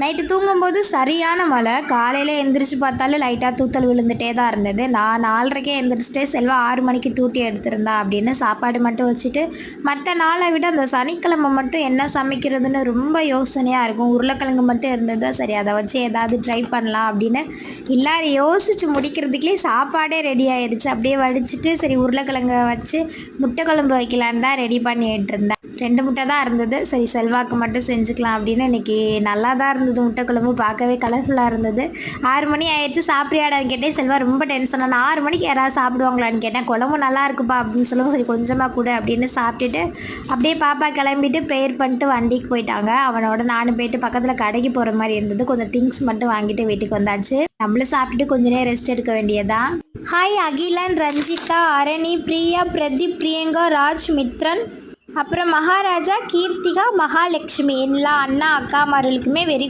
Night தூங்கும்போது சரியான மழை. காலையில் எந்திரிச்சு பார்த்தாலும் லைட்டாக தூத்தல் விழுந்துகிட்டே தான் இருந்தது. நான் 4:30க்கே எந்திரிச்சிட்டு செல்வா 6 மணிக்கு டியூட்டி எடுத்திருந்தா அப்படின்னு சாப்பாடு மட்டும் வச்சுட்டு, மற்ற நாளை விட அந்த சனிக்கிழமை மட்டும் என்ன சமைக்கிறதுன்னு ரொம்ப யோசனையாக இருக்கும். உருளைக்கிழங்கு மட்டும் இருந்தது, சரி அதை வச்சு ஏதாவது ட்ரை பண்ணலாம் அப்படின்னு எல்லாரும் யோசித்து முடிக்கிறதுக்குள்ளே சாப்பாடே ரெடி ஆயிடுச்சு. அப்படியே வடிச்சிட்டு சரி உருளைக்கிழங்கை வச்சு முட்டை குழம்பு வைக்கலான்னு தான் ரெடி பண்ணிட்டு இருந்தேன். 2 முட்டை தான் இருந்தது. சரி செல்வாக்கு மட்டும் செஞ்சுக்கலாம் அப்படின்னு. இன்றைக்கி நல்லா தான் இருந்தது. முட்டை குழம்பு பார்க்கவே கலர்ஃபுல்லாக இருந்தது. 6 மணி ஆயிடுச்சு. சாப்பிட்றியாடான்னு கேட்டேன். செல்வா ரொம்ப டென்ஷனாக, நான் 6 மணிக்கு யாராவது சாப்பிடுவாங்களான்னு கேட்டேன். குழம்பு நல்லா இருக்குப்பா அப்படின்னு சொல்லுவோம். சரி கொஞ்சமாக கூட அப்படின்னு சாப்பிட்டுட்டு அப்படியே பாப்பா கிளம்பிட்டு ப்ரேயர் பண்ணிட்டு வண்டிக்கு போயிட்டாங்க. அவனோட நானும் போயிட்டு பக்கத்தில் கடைக்கு போகிற மாதிரி இருந்தது. கொஞ்சம் திங்ஸ் மட்டும் வாங்கிட்டு வீட்டுக்கு வந்தாச்சு. நம்மளும் சாப்பிட்டுட்டு கொஞ்ச நேரம் ரெஸ்ட் எடுக்க வேண்டியதான். ஹாய் அகிலன், ரஞ்சிதா, அரணி, பிரியா, பிரதீப், பிரியங்கா, ராஜ், மித்ரன், அப்புறம் மகாராஜா, கீர்த்திகா, மகாலட்சுமி எல்லா அண்ணா அக்காமார்களுக்குமே வெரி